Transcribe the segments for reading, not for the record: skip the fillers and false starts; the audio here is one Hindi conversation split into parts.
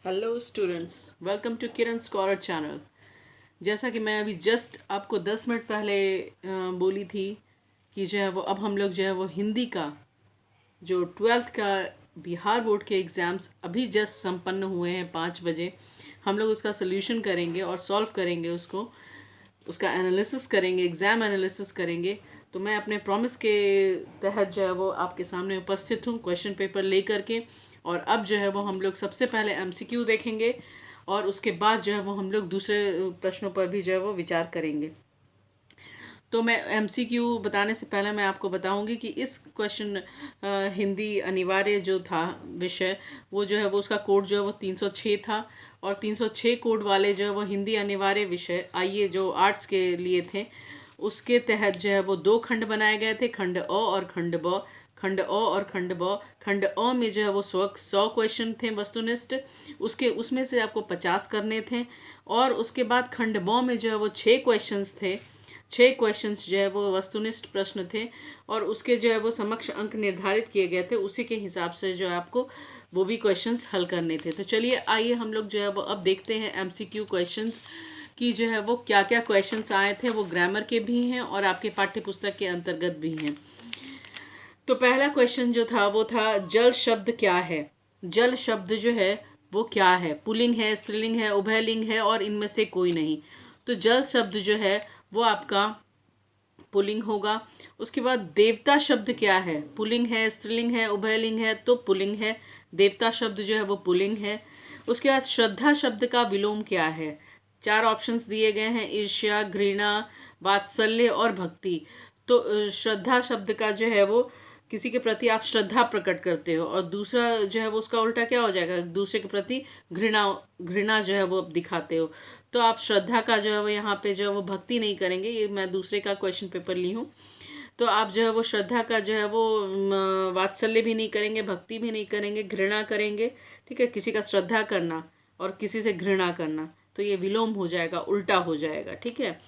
Hello students, welcome to Kiran scholar channel. जैसा कि मैं अभी जस्ट आपको 10 मिनट पहले बोली थी कि जो है वो अब हम लोग जो है वो हिंदी का जो 12th का बिहार बोर्ड के एग्ज़ाम्स अभी जस्ट संपन्न हुए हैं 5 बजे। हम लोग उसका सोल्यूशन करेंगे और सॉल्व करेंगे उसका एनालिसिस करेंगे, एग्ज़ाम एनालिसिस करेंगे। तो मैं अपने प्रॉमिस के तहत जो है वो आपके सामने उपस्थित हूँ क्वेश्चन पेपर ले करके। और अब जो है वो हम लोग सबसे पहले एमसीक्यू देखेंगे और उसके बाद जो है वो हम लोग दूसरे प्रश्नों पर भी जो है वो विचार करेंगे। तो मैं एमसीक्यू बताने से पहले मैं आपको बताऊंगी कि इस क्वेश्चन हिंदी अनिवार्य जो था विषय, वो जो है वो उसका कोड जो है वो 306 था। और 306 कोड वाले जो है वो हिंदी अनिवार्य विषय आइए जो आर्ट्स के लिए थे, उसके तहत जो है वो दो खंड बनाए गए थे, खंड अ और खंड ब। खंड अ और खंड ब। खंड अ में जो है वो 100 क्वेश्चन थे वस्तुनिष्ठ, उसमें से आपको 50 करने थे। और उसके बाद खंड ब में जो है वो 6 क्वेश्चंस थे। 6 क्वेश्चंस जो है वो वस्तुनिष्ठ प्रश्न थे और उसके जो है वो समक्ष अंक निर्धारित किए गए थे, उसी के हिसाब से जो है आपको वो भी क्वेश्चंस हल करने थे। तो चलिए आइए हम लोग जो है वो अब देखते हैं एमसीक्यू क्वेश्चंस कि जो है वो क्या क्या क्वेश्चंस आए थे। वो ग्रामर के भी हैं और आपके पाठ्य पुस्तक के अंतर्गत भी हैं। तो पहला क्वेश्चन जो था वो था जल शब्द क्या है। जल शब्द जो है वो क्या है, पुल्लिंग है, स्त्रीलिंग है, उभयलिंग है और इनमें से कोई नहीं। तो जल शब्द जो है वो आपका पुल्लिंग होगा। उसके बाद देवता शब्द क्या है, पुल्लिंग है, स्त्रीलिंग है, उभयलिंग है, तो पुल्लिंग है। देवता शब्द जो है वो पुल्लिंग है। उसके बाद श्रद्धा शब्द का विलोम क्या है। 4 ऑप्शंस दिए गए हैं, ईर्ष्या, घृणा, वात्सल्य और भक्ति। तो श्रद्धा शब्द का जो है वो किसी के प्रति आप श्रद्धा प्रकट करते हो, और दूसरा जो है वो उसका उल्टा क्या हो जाएगा, दूसरे के प्रति घृणा घृणा जो है वो आप दिखाते हो। तो आप श्रद्धा का जो है वो यहाँ पे जो है वो भक्ति नहीं करेंगे, ये मैं दूसरे का क्वेश्चन पेपर ली हूँ। तो आप जो है वो श्रद्धा का जो है वो वात्सल्य भी नहीं करेंगे, भक्ति भी नहीं करेंगे, घृणा करेंगे। ठीक है, किसी का श्रद्धा करना और किसी से घृणा करना, तो ये विलोम हो जाएगा, उल्टा हो जाएगा। ठीक है।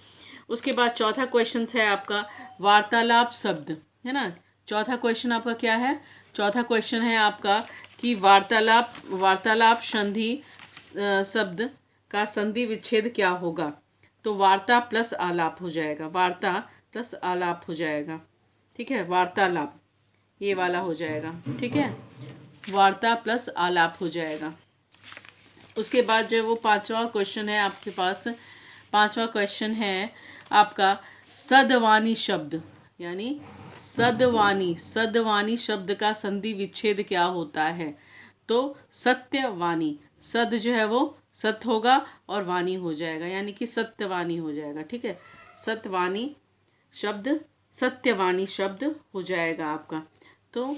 उसके बाद चौथा क्वेश्चन है आपका वार्तालाप शब्द, है ना। चौथा क्वेश्चन आपका क्या है, चौथा क्वेश्चन है आपका कि वार्तालाप वार्तालाप संधि शब्द का संधि विच्छेद क्या होगा। तो वार्ता प्लस आलाप हो जाएगा, वार्ता प्लस आलाप हो जाएगा। ठीक है, वार्तालाप ये वाला हो जाएगा। ठीक है, वार्ता प्लस आलाप हो जाएगा। उसके बाद जो वो पांचवा क्वेश्चन है आपके पास, पांचवा क्वेश्चन है आपका सदवानी शब्द, यानी सदवानी सदवानी शब्द का संधि विच्छेद क्या होता है। तो सत्यवानी, सद जो है वो सत्य होगा और वाणी हो जाएगा, यानी कि सत्यवाणी हो जाएगा। ठीक है, सत्यवाणी शब्द सत्यवाणी शब्द हो जाएगा आपका। तो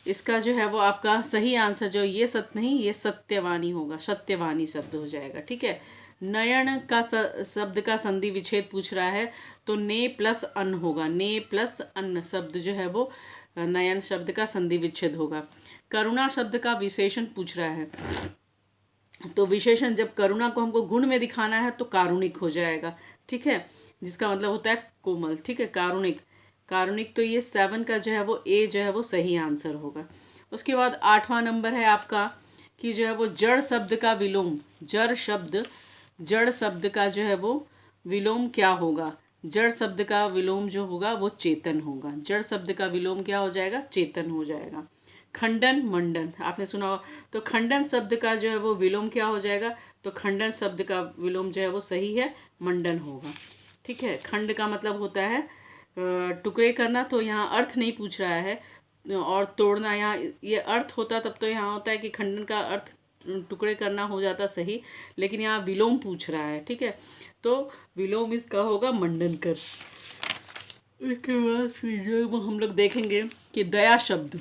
इसका जो है वो आपका सही आंसर जो ये सत्य नहीं, ये सत्यवाणी होगा, सत्यवाणी शब्द हो जाएगा। ठीक है। नयन का शब्द का संधि विच्छेद पूछ रहा है, तो ने प्लस अन्न होगा, ने प्लस अन्न शब्द जो है वो नयन शब्द का संधि विच्छेद होगा। करुणा शब्द का विशेषण पूछ रहा है, तो विशेषण जब करुणा को हमको गुण में दिखाना है तो कारुणिक हो जाएगा। ठीक है, जिसका मतलब होता है कोमल। ठीक है, कारुणिक, कारुणिक। तो ये 7 का जो है वो ए जो है वो सही आंसर होगा। उसके बाद 8वां नंबर है आपका कि जो है वो जड़ शब्द का विलोम, जड़ शब्द का जो है वो विलोम क्या होगा। जड़ शब्द का विलोम जो होगा वो चेतन होगा। जड़ शब्द का विलोम क्या हो जाएगा, चेतन हो जाएगा। खंडन मंडन आपने सुना होगा, तो खंडन शब्द का जो है वो विलोम क्या हो जाएगा, तो खंडन शब्द का विलोम जो है वो सही है, मंडन होगा। ठीक है, खंड का मतलब होता है टुकड़े करना, तो यहाँ अर्थ नहीं पूछ रहा है, और तोड़ना यहाँ ये अर्थ होता तब तो यहाँ होता है कि खंडन का अर्थ टुकड़े करना हो जाता सही, लेकिन यहाँ विलोम पूछ रहा है। ठीक है, तो विलोम इसका होगा मंडन कर। इसके बाद फिर जो है वो हम लोग देखेंगे कि दया शब्द,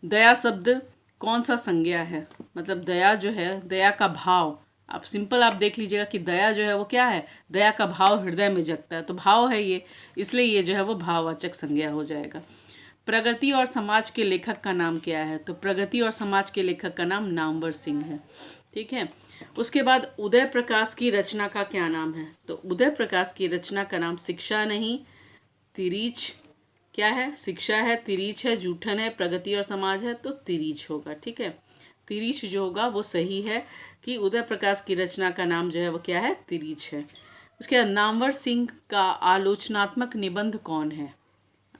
दया शब्द कौन सा संज्ञा है, मतलब दया जो है, दया का भाव, आप सिंपल आप देख लीजिएगा कि दया जो है वो क्या है, दया का भाव हृदय में जगता है, तो भाव है ये, इसलिए ये जो है वो भाववाचक संज्ञा हो जाएगा। प्रगति और समाज के लेखक का नाम क्या है, तो प्रगति और समाज के लेखक का नाम नामवर सिंह है। ठीक है। उसके बाद उदय प्रकाश की रचना का क्या नाम है, तो उदय प्रकाश की रचना का नाम शिक्षा नहीं, तिरीच क्या है, शिक्षा है, तिरीच है, जूठन है, प्रगति और समाज है, तो तिरीच होगा। ठीक है, तिरीच जो होगा वो सही है कि उदय प्रकाश की रचना का नाम जो है वो क्या है, तिरीच है। उसके बाद नामवर सिंह का आलोचनात्मक निबंध कौन है?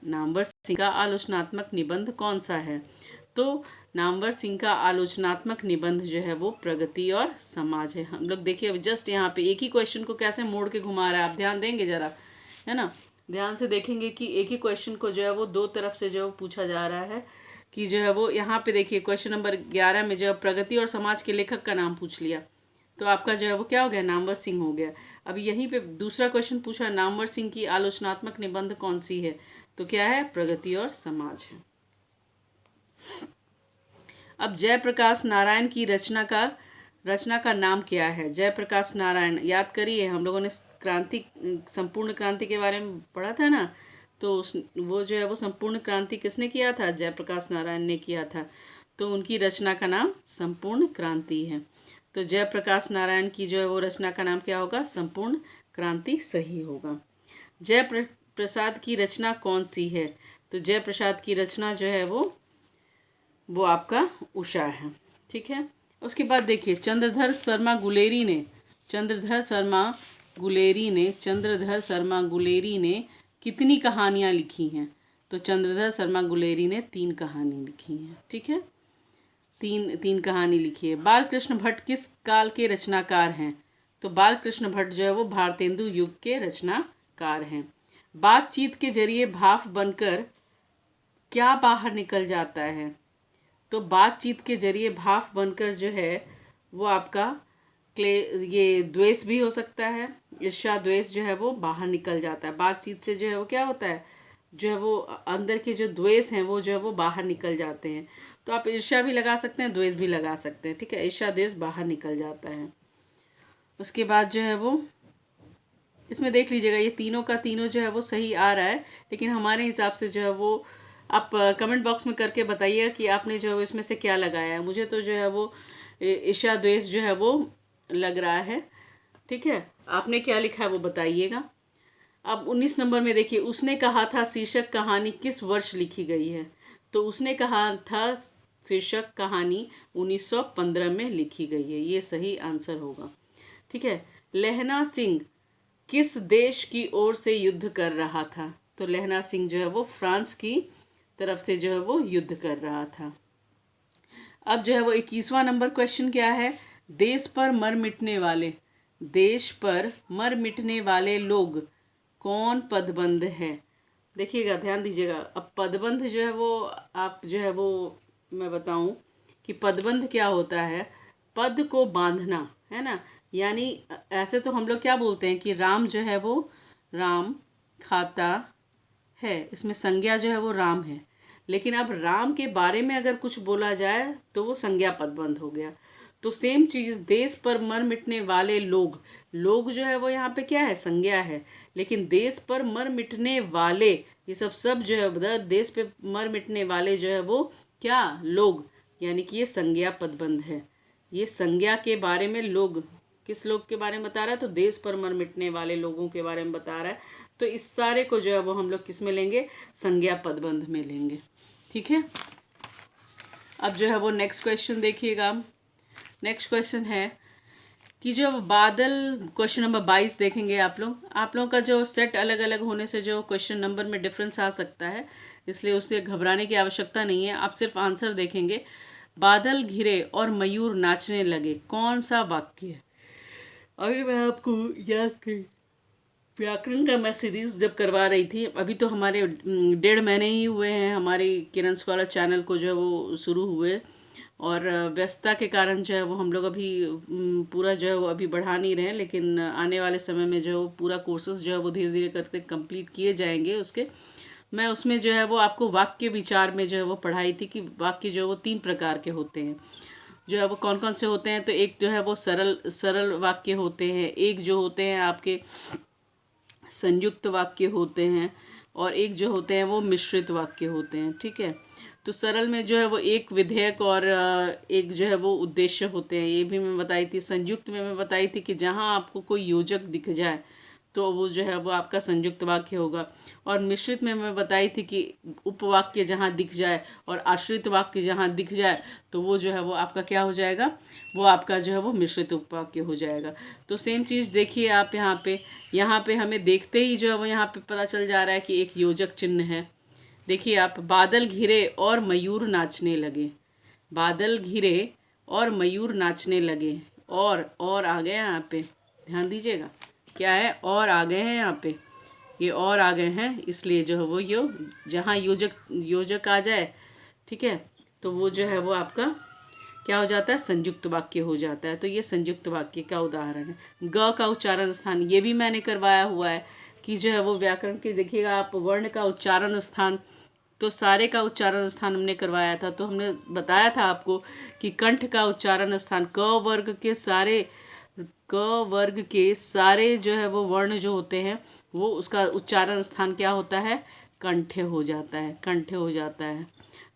नामवर सिंह का आलोचनात्मक निबंध कौन सा है? तो नामवर सिंह का आलोचनात्मक निबंध जो है वो प्रगति और समाज है। हम लोग देखिए अभी जस्ट यहाँ पे एक ही क्वेश्चन को कैसे मोड़ के घुमा रहा है, आप ध्यान देंगे जरा, है ना, ध्यान से देखेंगे कि एक ही क्वेश्चन को जो है वो दो तरफ से जो है पूछा जा रहा है कि जो है वो यहाँ पे देखिए क्वेश्चन नंबर 11 में जो है प्रगति और समाज के लेखक का नाम पूछ लिया, तो आपका जो है वो क्या हो गया, नामवर सिंह हो गया। अब यहीं पे दूसरा क्वेश्चन पूछा नामवर सिंह की आलोचनात्मक निबंध कौन सी है, तो क्या है, प्रगति और समाज है। अब जयप्रकाश नारायण की रचना का नाम क्या है? जयप्रकाश नारायण, याद करिए हम लोगों ने क्रांति, संपूर्ण क्रांति के बारे में पढ़ा था ना, तो वो जो है वो संपूर्ण क्रांति किसने किया था? जयप्रकाश नारायण ने किया था। तो उनकी रचना का नाम संपूर्ण क्रांति है। तो जयप्रकाश नारायण की जो है वो रचना का नाम क्या होगा? संपूर्ण क्रांति सही होगा। जयप्रसाद की रचना कौन सी है? तो जयप्रसाद की रचना जो है वो आपका उषा है। ठीक है। उसके बाद देखिए चंद्रधर शर्मा गुलेरी ने कितनी कहानियाँ लिखी हैं? तो चंद्रधर शर्मा गुलेरी ने 3 कहानी लिखी हैं। ठीक है, तीन कहानी लिखी है। बालकृष्ण भट्ट किस काल के रचनाकार हैं? तो बालकृष्ण भट्ट जो है वो भारतेंदु युग के रचनाकार हैं। बातचीत के जरिए भाव बनकर क्या बाहर निकल जाता है? तो बातचीत के जरिए भाव बनकर जो है वो आपका ये द्वेष भी हो सकता है, ईर्ष्या द्वेष जो है वो बाहर निकल जाता है। बातचीत से जो है वो क्या होता है, जो है वो अंदर के जो द्वेष हैं वो जो है वो बाहर निकल जाते हैं। तो आप ईर्ष्या भी लगा सकते हैं, द्वेष भी लगा सकते हैं। ठीक है, ईर्ष्या द्वेष बाहर निकल जाता है। उसके बाद जो है वो इसमें देख लीजिएगा ये तीनों का तीनों जो है वो सही आ रहा है, लेकिन हमारे हिसाब से जो है वो आप कमेंट बॉक्स में करके बताइए कि आपने जो है इसमें से क्या लगाया है। मुझे तो जो है वो ईर्ष्या द्वेष जो है वो लग रहा है। ठीक है, आपने क्या लिखा है वो बताइएगा। अब 19 नंबर में देखिए उसने कहा था शीर्षक कहानी किस वर्ष लिखी गई है? तो उसने कहा था शीर्षक कहानी 1915 में लिखी गई है, ये सही आंसर होगा। ठीक है, लहना सिंह किस देश की ओर से युद्ध कर रहा था? तो लहना सिंह जो है वो फ्रांस की तरफ से जो है वो युद्ध कर रहा था। अब जो है वो 21वां नंबर क्वेश्चन क्या है? देश पर मर मिटने वाले लोग कौन पदबंध है? देखिएगा, ध्यान दीजिएगा। अब पदबंध जो है वो आप जो है वो मैं बताऊं कि पदबंध क्या होता है। पद को बांधना है ना, यानी ऐसे तो हम लोग क्या बोलते हैं कि राम जो है वो राम खाता है, इसमें संज्ञा जो है वो राम है, लेकिन अब राम के बारे में अगर कुछ बोला जाए तो वो संज्ञा पदबंध हो गया। तो सेम चीज़ देश पर मर मिटने वाले लोग जो है वो यहाँ पे क्या है, संज्ञा है, लेकिन देश पर मर मिटने वाले ये सब जो है देश पे मर मिटने वाले जो है वो क्या, लोग, यानी कि ये संज्ञा पदबंध है। ये संज्ञा के बारे में लोग, किस लोग के बारे में बता रहा है? तो देश पर मर मिटने वाले लोगों के बारे में बता रहा है। तो इस सारे को जो है वो हम लोग किस में लेंगे? संज्ञा पदबंध में लेंगे। ठीक है, अब जो है वो नेक्स्ट क्वेश्चन देखिएगा। नेक्स्ट क्वेश्चन है कि जो बादल, क्वेश्चन नंबर 22 देखेंगे आप लोगों का जो सेट अलग अलग होने से जो क्वेश्चन नंबर में डिफरेंस आ सकता है, इसलिए उससे घबराने की आवश्यकता नहीं है। आप सिर्फ आंसर देखेंगे। बादल घिरे और मयूर नाचने लगे, कौन सा वाक्य है? अभी मैं आपको व्याकरण का मैं सीरीज़ जब करवा रही थी, अभी तो हमारे 1.5 महीने ही हुए हैं हमारी किरण स्कॉलर चैनल को जो है वो शुरू हुए, और व्यस्तता के कारण जो है वो हम लोग अभी पूरा जो है वो अभी बढ़ा नहीं रहे हैं, लेकिन आने वाले समय में जो पूरा कोर्सेज जो है वो धीरे धीरे करते कंप्लीट किए जाएंगे। मैं उसमें जो है वो आपको वाक्य विचार में जो है वो पढ़ाई थी कि वाक्य जो है वो 3 प्रकार के होते हैं। जो है वो कौन कौन से होते हैं? तो एक जो है वो सरल वाक्य होते हैं, एक जो होते हैं आपके संयुक्त वाक्य होते हैं, और एक जो होते हैं वो मिश्रित वाक्य होते हैं। ठीक है, तो सरल में जो है वो एक विधेयक और एक जो है वो उद्देश्य होते हैं, ये भी मैं बताई थी। संयुक्त में मैं बताई थी कि जहाँ आपको कोई योजक दिख जाए तो वो जो है वो आपका संयुक्त वाक्य होगा। और मिश्रित में मैं बताई थी कि उपवाक्य जहाँ दिख जाए और आश्रित वाक्य जहाँ दिख जाए तो वो जो है वो आपका क्या हो जाएगा, वो आपका जो है वो मिश्रित उपवाक्य हो जाएगा। तो सेम चीज़ देखिए आप यहाँ पे हमें देखते ही जो है वो यहाँ पे पता चल जा रहा है कि एक योजक चिन्ह है। देखिए आप, बादल घिरे और मयूर नाचने लगे, बादल घिरे और मयूर नाचने लगे, और आ गए यहाँ पे, ध्यान दीजिएगा क्या है, और आ गए हैं यहाँ पे, ये और आ गए हैं, इसलिए जो है वो जहाँ योजक आ जाए, ठीक है, तो वो जो है वो आपका क्या हो जाता है, संयुक्त वाक्य हो जाता है। तो ये संयुक्त वाक्य का उदाहरण है। ग का उच्चारण स्थान ये भी मैंने करवाया हुआ है कि जो है वो व्याकरण के, देखिएगा आप, वर्ण का उच्चारण स्थान, तो सारे का उच्चारण स्थान हमने करवाया था। तो हमने बताया था आपको कि कंठ का उच्चारण स्थान, क वर्ग के सारे जो है वो वर्ण जो होते हैं वो उसका उच्चारण स्थान क्या होता है, कंठ हो जाता है, कंठ हो जाता है।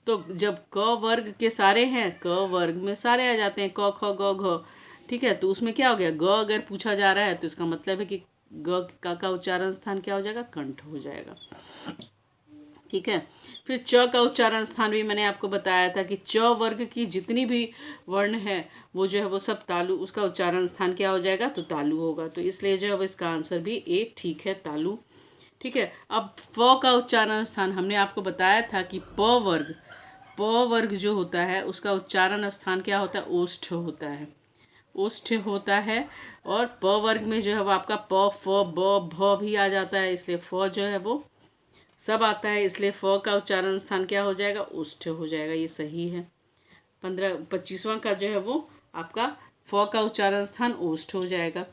तो जब क वर्ग के सारे हैं, क वर्ग में सारे आ जाते हैं, क ख ग घ, ठीक है, तो उसमें क्या हो गया, ग अगर पूछा जा रहा है तो इसका मतलब है कि ग का उच्चारण स्थान क्या हो जाएगा, कंठ हो जाएगा, ठीक है। फिर च का उच्चारण स्थान भी मैंने आपको बताया था कि च वर्ग की जितनी भी वर्ण है वो जो है वो सब तालु, उसका उच्चारण स्थान क्या हो जाएगा, तो तालु होगा। तो इसलिए जो है वो इसका आंसर भी ए ठीक है, तालु, ठीक है। अब फ का उच्चारण स्थान हमने आपको बताया था कि प वर्ग जो होता है उसका उच्चारण स्थान क्या होता है, ओष्ठ होता है, ओष्ठ होता है। और प वर्ग में जो है वो आपका प, फ, ब, भ भी आ जाता है, इसलिए फ जो है वो सब आता है, इसलिए फ का उच्चारण स्थान क्या हो जाएगा, ओष्ठ हो जाएगा, ये सही है। 25वां का जो है वो आपका फ का उच्चारण स्थान ओष्ठ हो जाएगा।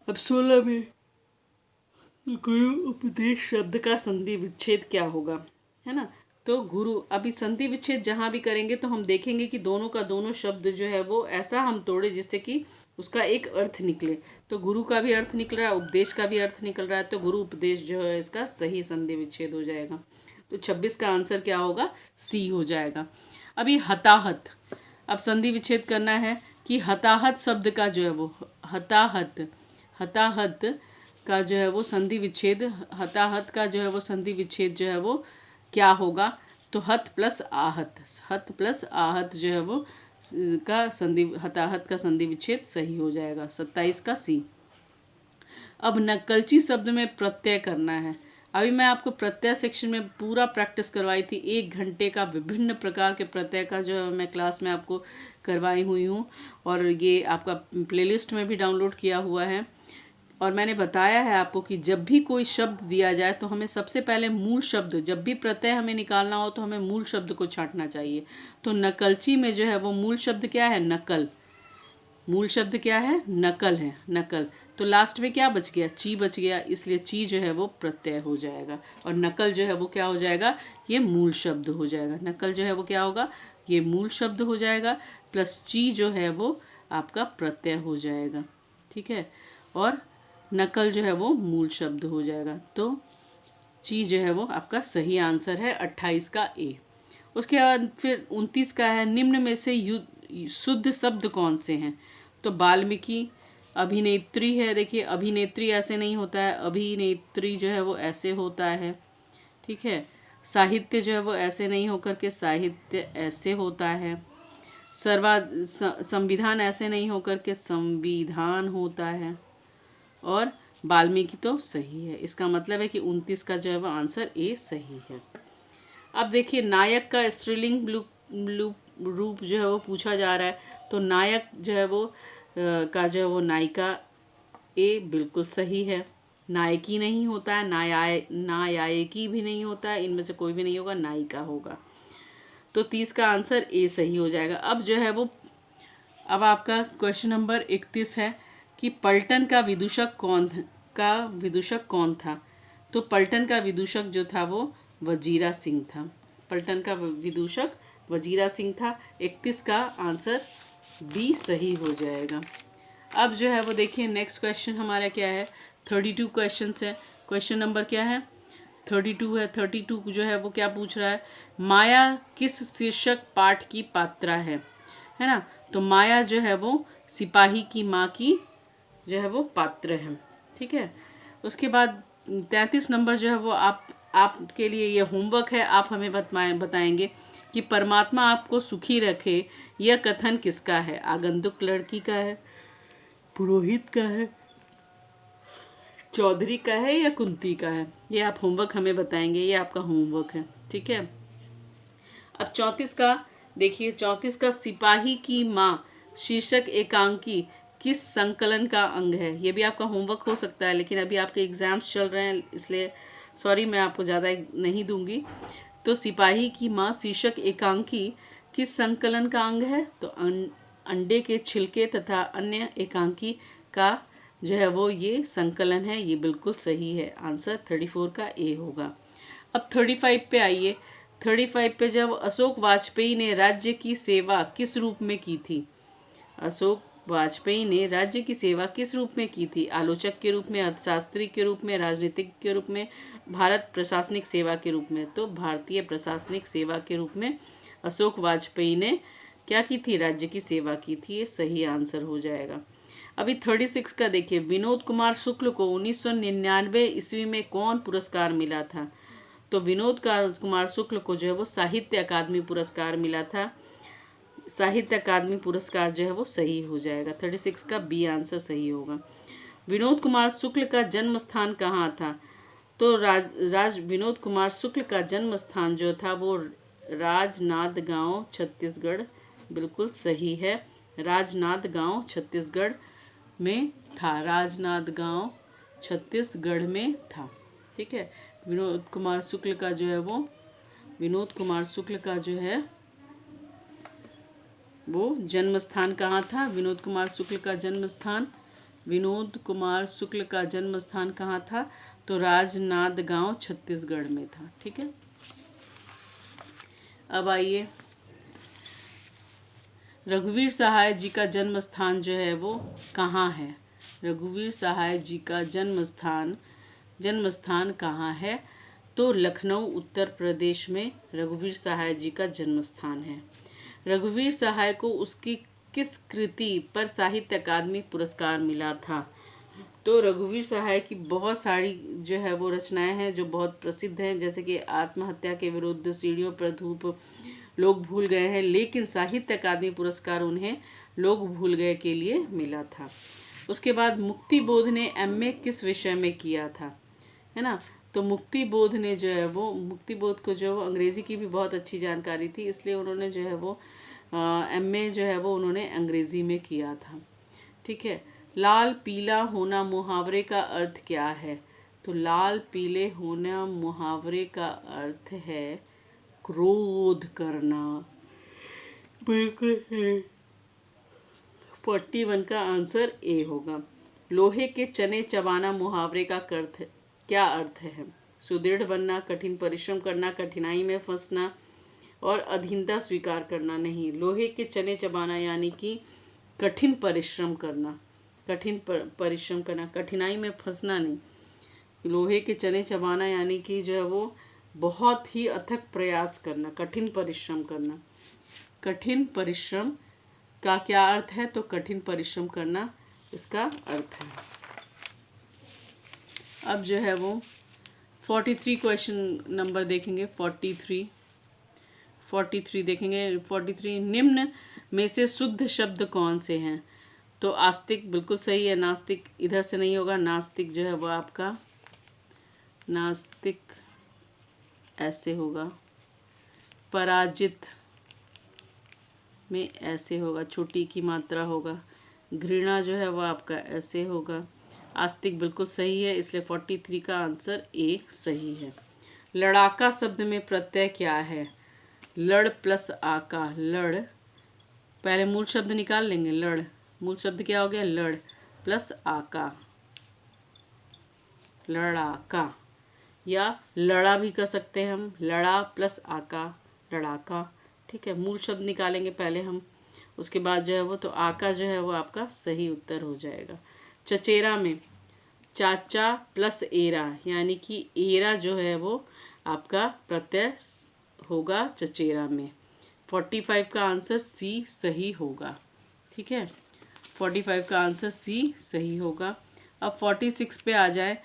अब 16 में गुरु उपदेश शब्द का संधि विच्छेद क्या होगा, है ना। तो गुरु, अभी संधि विच्छेद जहाँ भी करेंगे तो हम देखेंगे कि दोनों का दोनों शब्द जो है वो ऐसा हम तोड़े जिससे कि उसका एक अर्थ निकले। तो गुरु का भी अर्थ निकल रहा है, उपदेश का भी अर्थ निकल रहा है, तो गुरु उपदेश जो है इसका सही संधि विच्छेद हो जाएगा। तो 26 का आंसर क्या होगा, सी हो जाएगा। अभी हताहत, अब संधि विच्छेद करना है कि हताहत शब्द का जो है वो हताहत का जो है वो संधि विच्छेद, हताहत का जो है वो संधि विच्छेद जो है वो क्या होगा, तो हत प्लस आहत जो है वो का संधि, हताहत का संधि विच्छेद सही हो जाएगा। 27 का सी। अब नकलची शब्द में प्रत्यय करना है। अभी मैं आपको प्रत्यय सेक्शन में पूरा प्रैक्टिस करवाई थी, 1 घंटे का विभिन्न प्रकार के प्रत्यय का जो है मैं क्लास में आपको करवाई हुई हूँ, और ये आपका प्लेलिस्ट में भी डाउनलोड किया हुआ है। और मैंने बताया है आपको कि जब भी कोई शब्द दिया जाए तो हमें सबसे पहले मूल शब्द, जब भी प्रत्यय हमें निकालना हो तो हमें मूल शब्द को छांटना चाहिए। तो नकलची में जो है वो मूल शब्द क्या है, नकल, मूल शब्द क्या है, नकल है, नकल। तो लास्ट में क्या बच गया, ची बच गया, इसलिए ची जो है वो प्रत्यय हो जाएगा, और नकल जो है वो क्या हो जाएगा, ये मूल शब्द हो जाएगा। नकल जो है वो क्या होगा, ये मूल शब्द हो जाएगा, प्लस ची जो है वो आपका प्रत्यय हो जाएगा, ठीक है। और नकल जो है वो मूल शब्द हो जाएगा। तो ची जो है वो आपका सही आंसर है, 28 का ए। उसके बाद फिर 29 का है, निम्न में से शुद्ध शब्द कौन से हैं। तो वाल्मीकि, अभिनेत्री है, देखिए अभिनेत्री ऐसे नहीं होता है, अभिनेत्री जो है वो ऐसे होता है, ठीक है। साहित्य जो है वो ऐसे नहीं होकर के साहित्य ऐसे होता है। संविधान ऐसे नहीं होकर के संविधान होता है। और वाल्मीकि तो सही है, इसका मतलब है कि 29 का जो है वो आंसर ए सही है। अब देखिए नायक का स्त्रीलिंग रूप जो है वो पूछा जा रहा है। तो नायक जो है वो का जो है वो नायिका, ए बिल्कुल सही है। नायकी नहीं होता है, नायकी भी नहीं होता है, इनमें से कोई भी नहीं होगा, नायिका होगा। तो 30 का आंसर ए सही हो जाएगा। अब जो है वो, अब आपका क्वेश्चन नंबर 31 है कि पलटन का विदूषक कौन था। तो पलटन का विदूषक जो था वो वजीरा सिंह था, पलटन का विदूषक वजीरा सिंह था। 31 का आंसर बी सही हो जाएगा। अब जो है वो देखिए नेक्स्ट क्वेश्चन हमारा क्या है, 32 क्वेश्चन है। क्वेश्चन नंबर क्या है, 32 है। 32 जो है वो क्या पूछ रहा है, माया किस शीर्षक पाठ की पात्रा है ना। तो माया जो है वो सिपाही की माँ की जो है वो पात्र है, ठीक है। उसके बाद 33 नंबर जो है वो आपके लिए ये होमवर्क है। आप हमें बताएंगे कि परमात्मा आपको सुखी रखे यह कथन किसका है? आगंतुक लड़की का है, पुरोहित का है, चौधरी का है या कुंती का है? ये आप होमवर्क हमें बताएंगे, ये आपका होमवर्क है। ठीक है। अब 34 का देखिए, 34 का सिपाही की माँ शीर्षक एकांकी किस संकलन का अंग है? ये भी आपका होमवर्क हो सकता है, लेकिन अभी आपके एग्जाम्स चल रहे हैं इसलिए सॉरी, मैं आपको ज़्यादा नहीं दूंगी। तो सिपाही की माँ शीर्षक एकांकी किस संकलन का अंग है? तो अंडे के छिलके तथा अन्य एकांकी का जो है वो ये संकलन है। ये बिल्कुल सही है, आंसर 34 का ए होगा। अब 35 पे आइए। 35 पे जब अशोक वाजपेयी ने राज्य की सेवा किस रूप में की थी? अशोक वाजपेयी ने राज्य की सेवा किस रूप में की थी? आलोचक के रूप में, अर्थशास्त्री के रूप में, राजनीतिक के रूप में, भारत प्रशासनिक सेवा के रूप में? तो भारतीय प्रशासनिक सेवा के रूप में अशोक वाजपेयी ने क्या की थी? राज्य की सेवा की थी। ये सही आंसर हो जाएगा। अभी 36 का देखिए, विनोद कुमार शुक्ल को 1999 ईस्वी में कौन पुरस्कार मिला था? तो विनोद कुमार शुक्ल को जो है वो साहित्य अकादमी पुरस्कार मिला था। साहित्य अकादमी पुरस्कार जो है वो सही हो जाएगा। 36 का बी आंसर सही होगा। विनोद कुमार शुक्ल का जन्म स्थान कहाँ था? तो विनोद कुमार शुक्ल का जन्म स्थान जो था वो राजनांदगांव, छत्तीसगढ़, बिल्कुल सही है। राजनांदगांव छत्तीसगढ़ में था। राजनांदगांव छत्तीसगढ़ में था। ठीक है। विनोद कुमार शुक्ल का जो है वो जन्म स्थान कहाँ था? विनोद कुमार शुक्ल का जन्म स्थान कहाँ था? तो राजनांदगांव छत्तीसगढ़ में था। ठीक है। अब आइए, रघुवीर सहाय जी का जन्म स्थान जो है वो कहाँ है? रघुवीर सहाय जी का जन्म स्थान कहाँ है? तो लखनऊ, उत्तर प्रदेश में रघुवीर सहाय जी का जन्म स्थान है। रघुवीर सहाय को उसकी किस कृति पर साहित्य अकादमी पुरस्कार मिला था? तो रघुवीर सहाय की बहुत सारी जो है वो रचनाएं हैं जो बहुत प्रसिद्ध हैं, जैसे कि आत्महत्या के विरुद्ध, सीढ़ियों पर धूप, लोग भूल गए हैं, लेकिन साहित्य अकादमी पुरस्कार उन्हें लोग भूल गए के लिए मिला था। उसके बाद मुक्तिबोध ने एमए किस विषय में किया था? है ना। तो मुक्तिबोध को जो है वो अंग्रेज़ी की भी बहुत अच्छी जानकारी थी, इसलिए उन्होंने जो है वो एमए जो है वो उन्होंने अंग्रेज़ी में किया था। ठीक है। लाल पीला होना मुहावरे का अर्थ क्या है? तो लाल पीले होना मुहावरे का अर्थ है क्रोध करना। बिल्कुल है। 41 का आंसर ए होगा। लोहे के चने चबाना मुहावरे का क्या अर्थ है? सुदृढ़ बनना, कठिन परिश्रम करना, कठिनाई में फंसना और अधीनता स्वीकार करना नहीं। लोहे के चने चबाना यानी कि कठिन परिश्रम करना, कठिनाई में फंसना नहीं। लोहे के चने चबाना यानी कि जो है वो बहुत ही अथक प्रयास करना, कठिन परिश्रम करना। कठिन परिश्रम का क्या अर्थ है? तो कठिन परिश्रम करना इसका अर्थ है। अब जो है वो 43 क्वेश्चन नंबर देखेंगे। 43 देखेंगे। 43, निम्न में से शुद्ध शब्द कौन से हैं? तो आस्तिक बिल्कुल सही है। नास्तिक इधर से नहीं होगा। नास्तिक जो है वो आपका नास्तिक ऐसे होगा, पराजित में ऐसे होगा, छोटी की मात्रा होगा। घृणा जो है वो आपका ऐसे होगा। आस्तिक बिल्कुल सही है, इसलिए 43 का आंसर ए सही है। लड़ाका शब्द में प्रत्यय क्या है? लड़ प्लस आका। लड़, पहले मूल शब्द निकाल लेंगे। लड़, मूल शब्द क्या हो गया? लड़ प्लस आका, लड़ाका। या लड़ा भी कर सकते हैं हम, लड़ा प्लस आका, लड़ाका। ठीक है। मूल शब्द निकालेंगे पहले हम, उसके बाद जो है वो तो आका जो है वो आपका सही उत्तर हो जाएगा। चचेरा में चाचा प्लस एरा यानी कि एरा जो है वो आपका प्रत्यय होगा चचेरा में। 45 का आंसर सी सही होगा। ठीक है। 45 का आंसर सी सही होगा। अब 46 पे आ जाए।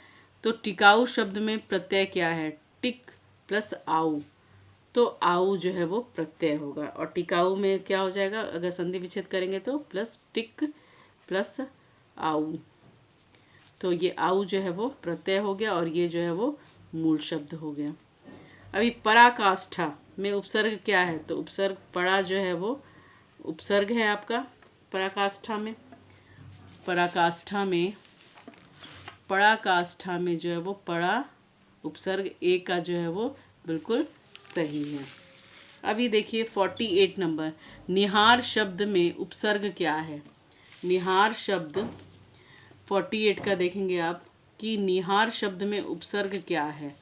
तो टिकाऊ शब्द में प्रत्यय क्या है? टिक प्लस आऊ, तो आऊ जो है वो प्रत्यय होगा। और टिकाऊ में क्या हो जाएगा अगर संधि विच्छेद करेंगे तो प्लस टिक प्लस आऊ, तो ये आऊ जो है वो प्रत्यय हो गया और ये जो है वो मूल शब्द हो गया। अभी पराकाष्ठा में उपसर्ग क्या है? तो उपसर्ग परा जो है वो उपसर्ग है आपका पराकाष्ठा में। पराकाष्ठा में जो है वो परा उपसर्ग ए का जो है वो बिल्कुल सही है। अभी देखिए 48 नंबर, निहार शब्द में उपसर्ग क्या है? निहार शब्द 48 का देखेंगे आप कि निहार शब्द में उपसर्ग क्या है?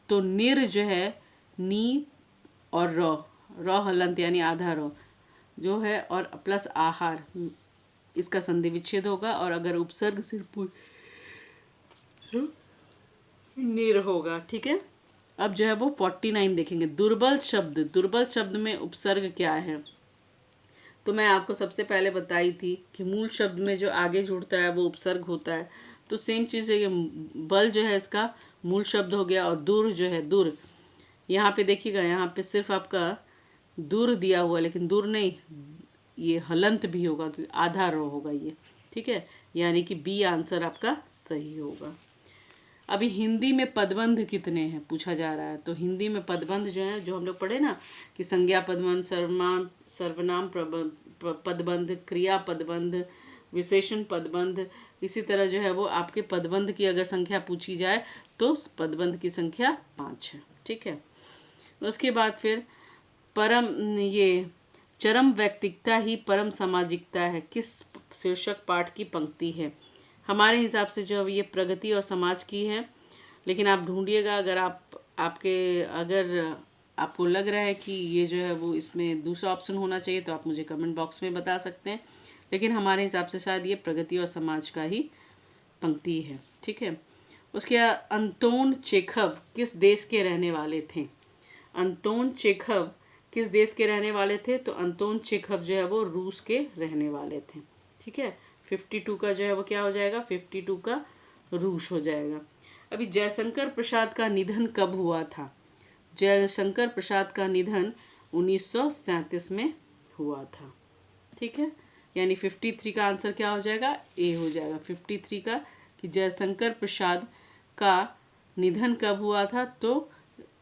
तो निर जो है नी और र हलंत यानी आधा र जो है और प्लस आहार, इसका संधि विच्छेद होगा। और अगर उपसर्ग सिर्फ निर होगा। ठीक है, अब जो है वो 49 देखेंगे, दुर्बल शब्द में उपसर्ग क्या है? तो मैं आपको सबसे पहले बताई थी कि मूल शब्द में जो आगे जुड़ता है वो उपसर्ग होता है। तो सेम चीज़ है, ये बल जो है इसका मूल शब्द हो गया। और दूर जो है दूर, यहाँ पे देखिएगा, यहाँ पे सिर्फ आपका दूर दिया हुआ, लेकिन दूर नहीं, ये हलंत भी होगा क्योंकि आधा रो होगा ये। ठीक है, यानी कि बी आंसर आपका सही होगा। अभी हिंदी में पदबंध कितने हैं पूछा जा रहा है। तो हिंदी में पदबंध जो है, जो हम लोग पढ़े ना कि संज्ञा पदबंध, सर्वनाम पदबंध, क्रिया पदबंध, विशेषण पदबंध, इसी तरह जो है वो आपके पदबंध की अगर संख्या पूछी जाए तो पदबंध की संख्या 5 है। ठीक है, उसके बाद फिर ये चरम व्यक्तिकता ही परम सामाजिकता है किस शीर्षक पाठ की पंक्ति है? हमारे हिसाब से जो ये प्रगति और समाज की है, लेकिन आप ढूंढिएगा। अगर अगर आपको लग रहा है कि ये जो है वो इसमें दूसरा ऑप्शन होना चाहिए तो आप मुझे कमेंट बॉक्स में बता सकते हैं, लेकिन हमारे हिसाब से शायद ये प्रगति और समाज का ही पंक्ति है। ठीक है, उसके अंतोन चेखव किस देश के रहने वाले थे? अंतोन चेखव किस देश के रहने वाले थे? तो अंतोन चेखव जो है वो रूस के रहने वाले थे। ठीक है, 52 का जो है वो क्या हो जाएगा? 52 का रूस हो जाएगा। अभी जयशंकर प्रसाद का निधन कब हुआ था? जयशंकर प्रसाद का निधन 1937 में हुआ था। ठीक है, यानी 53 का आंसर क्या हो जाएगा? ए हो जाएगा 53 का, कि जयशंकर प्रसाद का निधन कब हुआ था। तो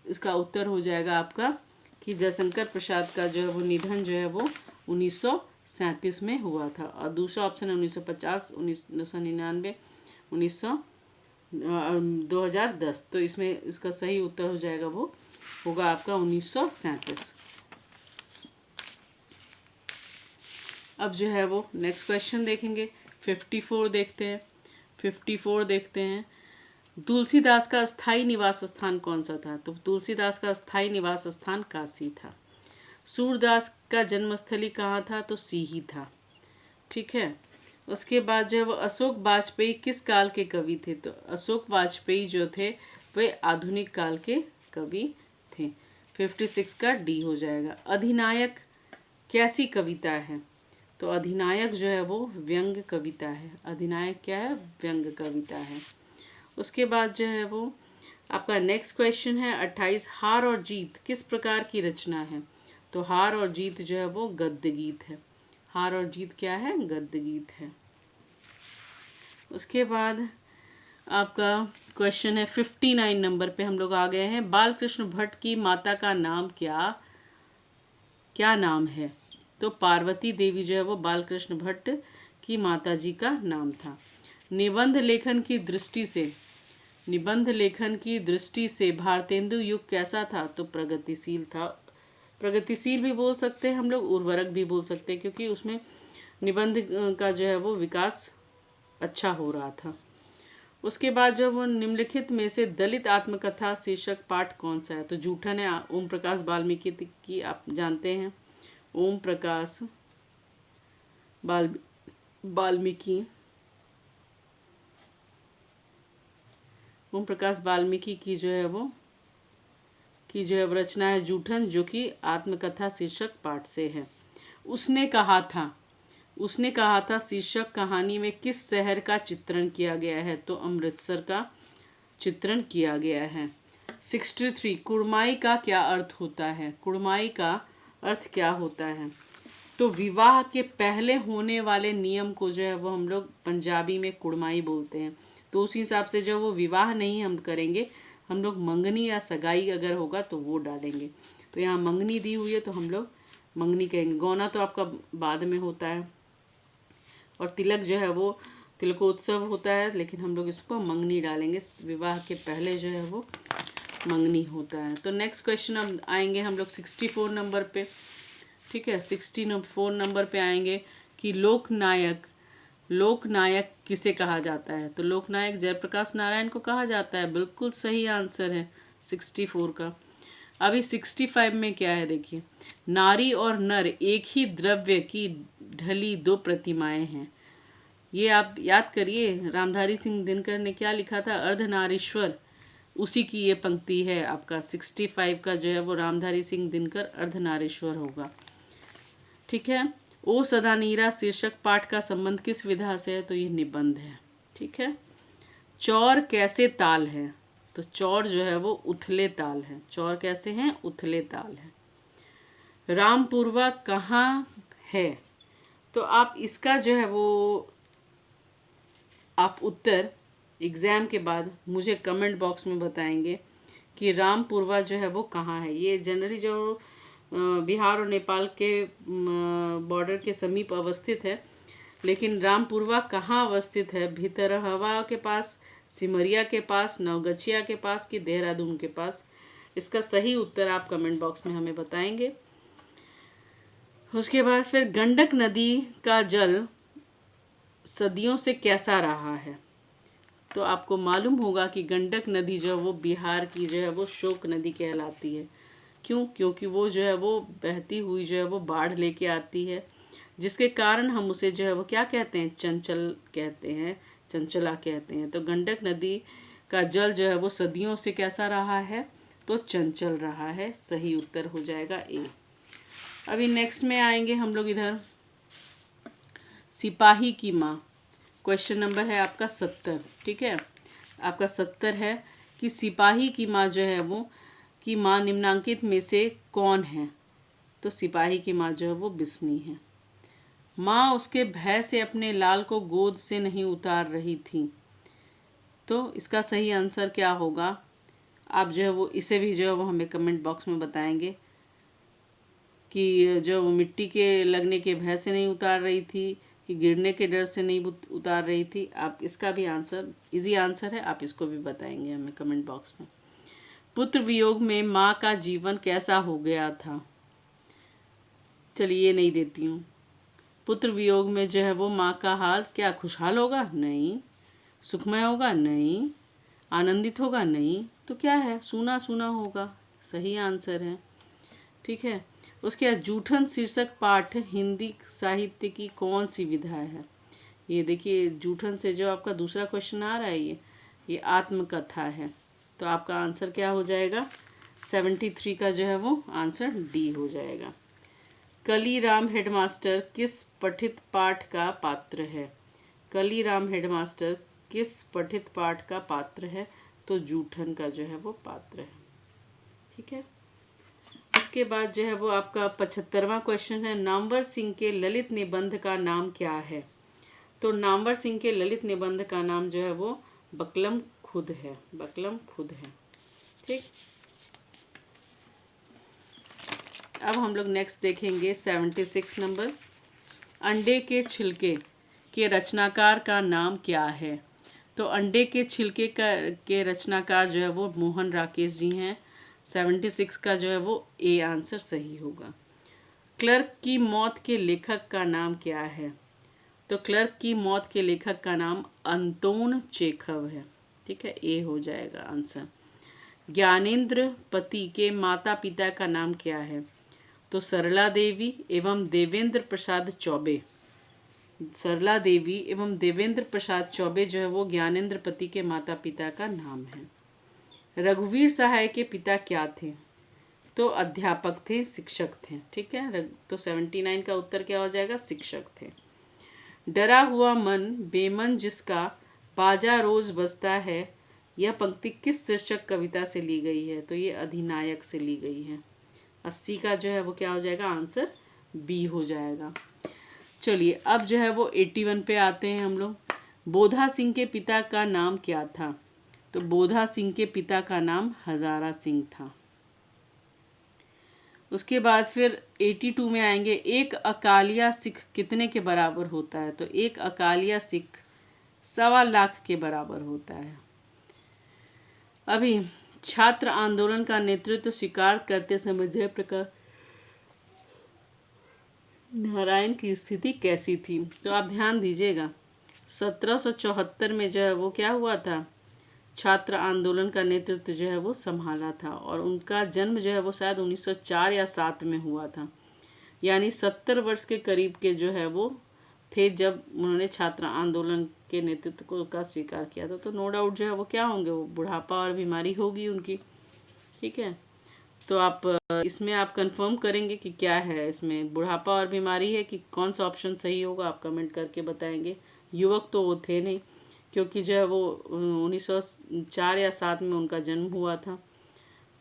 इसका उत्तर हो जाएगा आपका कि जयशंकर प्रसाद का जो है वो निधन जो है वो 1937 में हुआ था। और दूसरा ऑप्शन है 1950, 1999, 2010। तो इसमें इसका सही उत्तर हो जाएगा वो होगा आपका 1937। अब जो है वो नेक्स्ट क्वेश्चन देखेंगे, 54 देखते हैं। तुलसीदास का स्थायी निवास स्थान कौन सा था? तो तुलसीदास का स्थायी निवास स्थान काशी था। सूरदास का जन्मस्थली कहाँ था? तो सीही था। ठीक है, उसके बाद जो है वो अशोक वाजपेयी किस काल के कवि थे? तो अशोक वाजपेयी जो थे वे आधुनिक काल के कवि थे। 56 का डी हो जाएगा। अधिनायक कैसी कविता है? तो अधिनायक जो है वो व्यंग्य कविता है। अधिनायक क्या है? व्यंग्य कविता है। उसके बाद जो है वो आपका नेक्स्ट क्वेश्चन है 28, हार और जीत किस प्रकार की रचना है? तो हार और जीत जो है वो गद्य गीत है। हार और जीत क्या है? गद्य गीत है। उसके बाद आपका क्वेश्चन है 59 नंबर पे हम लोग आ गए हैं। बालकृष्ण भट्ट की माता का नाम क्या नाम है? तो पार्वती देवी जो है वो बालकृष्ण भट्ट की माता जी का नाम था। निबंध लेखन की दृष्टि से भारतेंदु युग कैसा था? तो प्रगतिशील था। प्रगतिशील भी बोल सकते हैं हम लोग, उर्वरक भी बोल सकते हैं, क्योंकि उसमें निबंध का जो है वो विकास अच्छा हो रहा था। उसके बाद जो वो निम्नलिखित में से दलित आत्मकथा शीर्षक पाठ कौन सा है? तो जूठन है। ओम प्रकाश वाल्मीकि की आप जानते हैं, ओम प्रकाश वाल्मीकि की जो है वो रचना है जूठन, जो कि आत्मकथा शीर्षक पाठ से है। उसने कहा था शीर्षक कहानी में किस शहर का चित्रण किया गया है? तो अमृतसर का चित्रण किया गया है। 63 कुड़माई का क्या अर्थ होता है? कुड़माई का अर्थ क्या होता है? तो विवाह के पहले होने वाले नियम को जो है वो हम लोग पंजाबी में कुड़माई बोलते हैं। तो उस हिसाब से जो वो विवाह नहीं हम करेंगे, हम लोग मंगनी या सगाई अगर होगा तो वो डालेंगे। तो यहाँ मंगनी दी हुई है तो हम लोग मंगनी कहेंगे। गौना तो आपका बाद में होता है, और तिलक जो है वो तिलकोत्सव होता है, लेकिन हम लोग इसको मंगनी डालेंगे। विवाह के पहले जो है वो मंगनी होता है। तो नेक्स्ट क्वेश्चन अब आएंगे हम लोग 64 नंबर पे। ठीक है, 64 नंबर पे आएंगे कि लोकनायक किसे कहा जाता है? तो लोकनायक जयप्रकाश नारायण को कहा जाता है। बिल्कुल सही आंसर है 64 का। अभी 65 में क्या है देखिए, नारी और नर एक ही द्रव्य की ढली दो प्रतिमाएं हैं। ये आप याद करिए, रामधारी सिंह दिनकर ने क्या लिखा था? अर्धनारीश्वर, उसी की ये पंक्ति है। आपका 65 का जो है वो रामधारी सिंह दिनकर अर्धनारीश्वर होगा। ठीक है। ओ सदा नीरा शीर्षक पाठ का संबंध किस विधा से है? तो ये निबंध है। ठीक है। चौर कैसे ताल है? तो चौर जो है वो उथले ताल है। चौर कैसे हैं? उथले ताल है। रामपुरवा कहाँ है? तो आप इसका जो है वो आप उत्तर एग्ज़ाम के बाद मुझे कमेंट बॉक्स में बताएंगे कि रामपुरवा जो है वो कहाँ है। ये जनरली जो बिहार और नेपाल के बॉर्डर के समीप अवस्थित है, लेकिन रामपुरवा कहाँ अवस्थित है? भितरहवा के पास, सिमरिया के पास, नवगछिया के पास कि देहरादून के पास? इसका सही उत्तर आप कमेंट बॉक्स में हमें बताएंगे। उसके बाद फिर गंडक नदी का जल सदियों से कैसा रहा है? तो आपको मालूम होगा कि गंडक नदी जो है वो बिहार की जो है वो शोक नदी कहलाती है। क्यों? क्योंकि वो जो है वो बहती हुई जो है वो बाढ़ लेके आती है, जिसके कारण हम उसे जो है वो क्या कहते हैं? चंचल कहते हैं, चंचला कहते हैं। तो गंडक नदी का जल जो है वो सदियों से कैसा रहा है? तो चंचल रहा है। सही उत्तर हो जाएगा ए। अभी नेक्स्ट में आएंगे हम लोग इधर, सिपाही की माँ। क्वेश्चन नंबर है आपका 70। ठीक है, आपका 70 है कि सिपाही की माँ जो है वो कि माँ निम्नांकित में से कौन है? तो सिपाही की माँ जो है वो बिस्नी है। माँ उसके भय से अपने लाल को गोद से नहीं उतार रही थी। तो इसका सही आंसर क्या होगा? आप जो है वो इसे भी जो है वो हमें कमेंट बॉक्स में बताएंगे कि जो मिट्टी के लगने के भय से नहीं उतार रही थी कि गिरने के डर से नहीं उतार रही थी। आप इसका भी आंसर, इजी आंसर है, आप इसको भी बताएंगे हमें कमेंट बॉक्स में। पुत्र वियोग में माँ का जीवन कैसा हो गया था? चलिए ये नहीं देती हूँ। पुत्र वियोग में जो है वो माँ का हाल क्या खुशहाल होगा? नहीं। सुखमय होगा? नहीं। आनंदित होगा? नहीं। तो क्या है? सूना सूना होगा। सही आंसर है। ठीक है। उसके बाद जूठन शीर्षक पाठ हिंदी साहित्य की कौन सी विधा है? ये देखिए, जूठन से जो आपका दूसरा क्वेश्चन आ रहा है ये आत्मकथा है। तो आपका आंसर क्या हो जाएगा? 73 का जो है वो आंसर डी हो जाएगा। कलीराम हेडमास्टर किस पठित पाठ का पात्र है? कलीराम हेडमास्टर किस पठित पाठ का पात्र है? तो जूठन का जो है वो पात्र है। ठीक है। उसके बाद जो है वो आपका 75वां क्वेश्चन है, नामवर सिंह के ललित निबंध का नाम क्या है? तो नामवर सिंह के ललित निबंध का नाम जो है वो बकलम खुद है। बकलम खुद है। ठीक। अब हम लोग नेक्स्ट देखेंगे 76 नंबर, अंडे के छिलके के रचनाकार का नाम क्या है? तो अंडे के छिलके के रचनाकार जो है वो मोहन राकेश जी हैं। 76 का जो है वो ए आंसर सही होगा। क्लर्क की मौत के लेखक का नाम क्या है? तो क्लर्क की मौत के लेखक का नाम अंतोन चेखव है। ठीक है, ए हो जाएगा आंसर। ज्ञानेंद्र पति के माता पिता का नाम क्या है? तो सरला देवी एवं देवेंद्र प्रसाद चौबे। सरला देवी एवं देवेंद्र प्रसाद चौबे जो है वो ज्ञानेंद्र पति के माता पिता का नाम है। रघुवीर सहाय के पिता क्या थे? तो अध्यापक थे, शिक्षक थे। ठीक है, तो 79 का उत्तर क्या हो जाएगा? शिक्षक थे। डरा हुआ मन बेमन जिसका बाजा रोज बजता है, यह पंक्ति किस शीर्षक कविता से ली गई है? तो ये अधिनायक से ली गई है। 80 का जो है वो क्या हो जाएगा? आंसर बी हो जाएगा। चलिए अब जो है वो 81 पे आते हैं हम लोग। बोधा सिंह के पिता का नाम क्या था? तो बोधा सिंह के पिता का नाम हजारा सिंह था। उसके बाद फिर 82 में आएंगे। एक अकालिया सिख कितने के बराबर होता है? तो एक अकालिया सिख 1.25 लाख के बराबर होता है। अभी छात्र आंदोलन का नेतृत्व स्वीकार करते समय जयप्रकाश नारायण की स्थिति कैसी थी? तो आप ध्यान दीजिएगा, 1774 में जो है वो क्या हुआ था? छात्र आंदोलन का नेतृत्व जो है वो संभाला था, और उनका जन्म जो है वो शायद 1904 या 7 में हुआ था। यानी 70 वर्ष के करीब के जो है वो थे जब उन्होंने छात्र आंदोलन के नेतृत्व को का स्वीकार किया था। तो नो डाउट जो है वो क्या होंगे? वो बुढ़ापा और बीमारी होगी उनकी। ठीक है, तो आप इसमें आप कंफर्म करेंगे कि क्या है इसमें, बुढ़ापा और बीमारी है कि कौन सा ऑप्शन सही होगा? आप कमेंट करके बताएंगे। युवक तो वो थे नहीं, क्योंकि जो है वो 1904 या 7 में उनका जन्म हुआ था।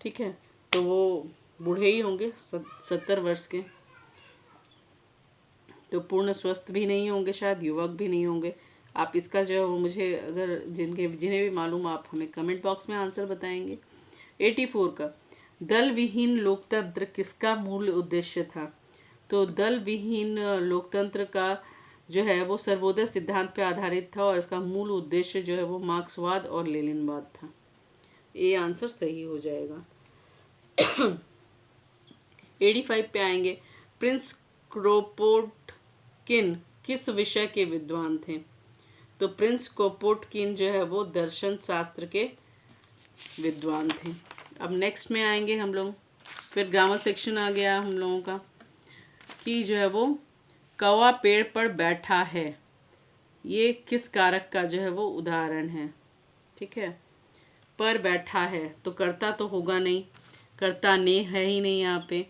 ठीक है, तो वो बूढ़े ही होंगे, 70 वर्ष के। तो पूर्ण स्वस्थ भी नहीं होंगे, शायद युवक भी नहीं होंगे। आप इसका जो है वो मुझे, अगर जिन्हें भी मालूम, आप हमें कमेंट बॉक्स में आंसर बताएंगे। 84 का, दल विहीन लोकतंत्र किसका मूल उद्देश्य था? तो दल विहीन लोकतंत्र का जो है वो सर्वोदय सिद्धांत पर आधारित था, और इसका मूल उद्देश्य जो है वो मार्क्सवाद और लेनिनवाद था। ये आंसर सही हो जाएगा। 85 पे आएंगे। प्रिंस क्रोपोटकिन किस विषय के विद्वान थे? तो प्रिंस क्रोपोटकिन जो है वो दर्शन शास्त्र के विद्वान थे। अब नेक्स्ट में आएंगे हम लोग, फिर ग्रामर सेक्शन आ गया हम लोगों का, कि जो है वो कौवा पेड़ पर बैठा है, ये किस कारक का जो है वो उदाहरण है? ठीक है, पर बैठा है तो कर्ता तो होगा नहीं, कर्ता ने है ही नहीं यहाँ पे,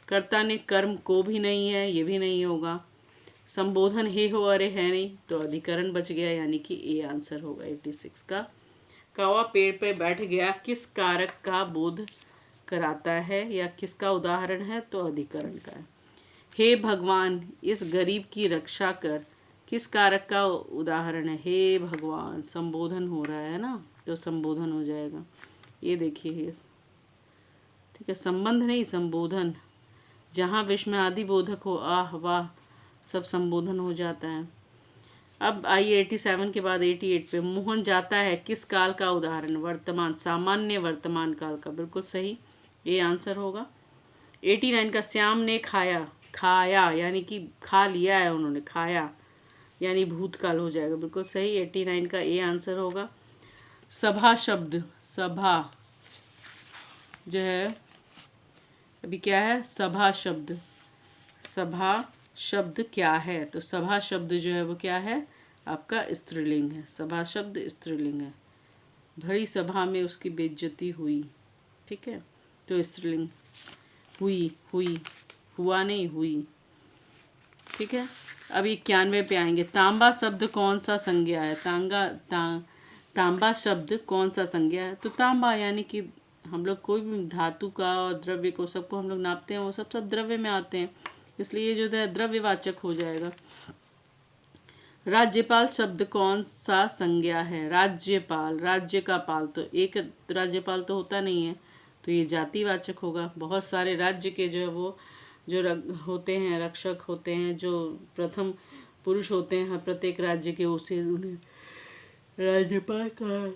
कर्ता ने कर्म को भी नहीं है, ये भी नहीं होगा, संबोधन हे हो अरे है नहीं, तो अधिकरण बच गया, यानी कि ए आंसर होगा 86 का। कौवा पेड़ पे बैठ गया किस कारक का बोध कराता है या किसका उदाहरण है? तो अधिकरण का है। हे भगवान इस गरीब की रक्षा कर किस कारक का उदाहरण है? हे भगवान, संबोधन हो रहा है ना, तो संबोधन हो जाएगा। ये देखिए, ठीक है, संबंध नहीं संबोधन। जहाँ विश्व में आदि बोधक हो, आह वाह, सब संबोधन हो जाता है। अब आइए 87 के बाद 88 पे, मोहन जाता है किस काल का उदाहरण? वर्तमान, सामान्य वर्तमान काल का, बिल्कुल सही, ये आंसर होगा। 89 का, श्याम ने खाया, खाया यानी कि खा लिया है उन्होंने, खाया यानी भूतकाल हो जाएगा, बिल्कुल सही, 89 का ए आंसर होगा। सभा शब्द, सभा जो है अभी क्या है? सभा शब्द, सभा शब्द क्या है? तो सभा शब्द जो है वो क्या है? आपका स्त्रीलिंग है। सभा शब्द स्त्रीलिंग है। भरी सभा में उसकी बेइज्जती हुई, ठीक है, तो स्त्रीलिंग। हुई, हुई, हुआ नहीं, हुई, ठीक है। अब 91 पे आएंगे। तांबा शब्द कौन सा संज्ञा है? तांबा शब्द कौन सा संज्ञा है? तो तांबा यानी कि हम लोग कोई भी धातु का और द्रव्य को, सबको हम लोग नापते हैं, वो सब द्रव्य में आते हैं, इसलिए जो है द्रव्यवाचक हो जाएगा। राज्यपाल शब्द कौन सा संज्ञा है? राज्यपाल, राज्य का पाल, तो एक राज्यपाल तो होता नहीं है, तो ये जातिवाचक होगा। बहुत सारे राज्य के जो है वो जो होते हैं, रक्षक होते हैं, जो प्रथम पुरुष होते हैं प्रत्येक राज्य के, उसे उन्हें राज्यपाल कहा,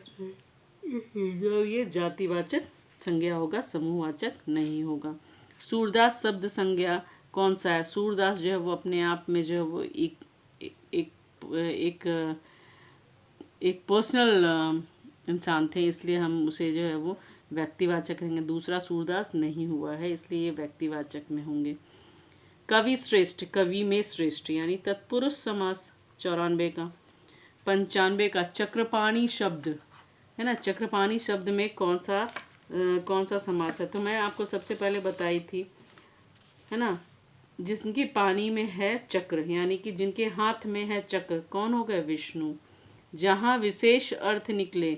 जो ये जातिवाचक संज्ञा होगा, समूहवाचक नहीं होगा। सूरदास शब्द संज्ञा कौन सा है? सूरदास जो है वो अपने आप में जो है वो एक पर्सनल इंसान थे, इसलिए हम उसे जो है वो व्यक्तिवाचक कहेंगे। दूसरा सूरदास नहीं हुआ है, इसलिए ये व्यक्तिवाचक में होंगे। कवि श्रेष्ठ, कवि में श्रेष्ठ यानी तत्पुरुष समास, 94 का। 95 का, चक्रपाणी शब्द है ना, चक्रपाणी शब्द में कौन सा समास है? तो मैं आपको सबसे पहले बताई थी, है ना, जिनके पानी में है चक्र, यानी कि जिनके हाथ में है चक्र, कौन हो गए? विष्णु। जहाँ विशेष अर्थ निकले,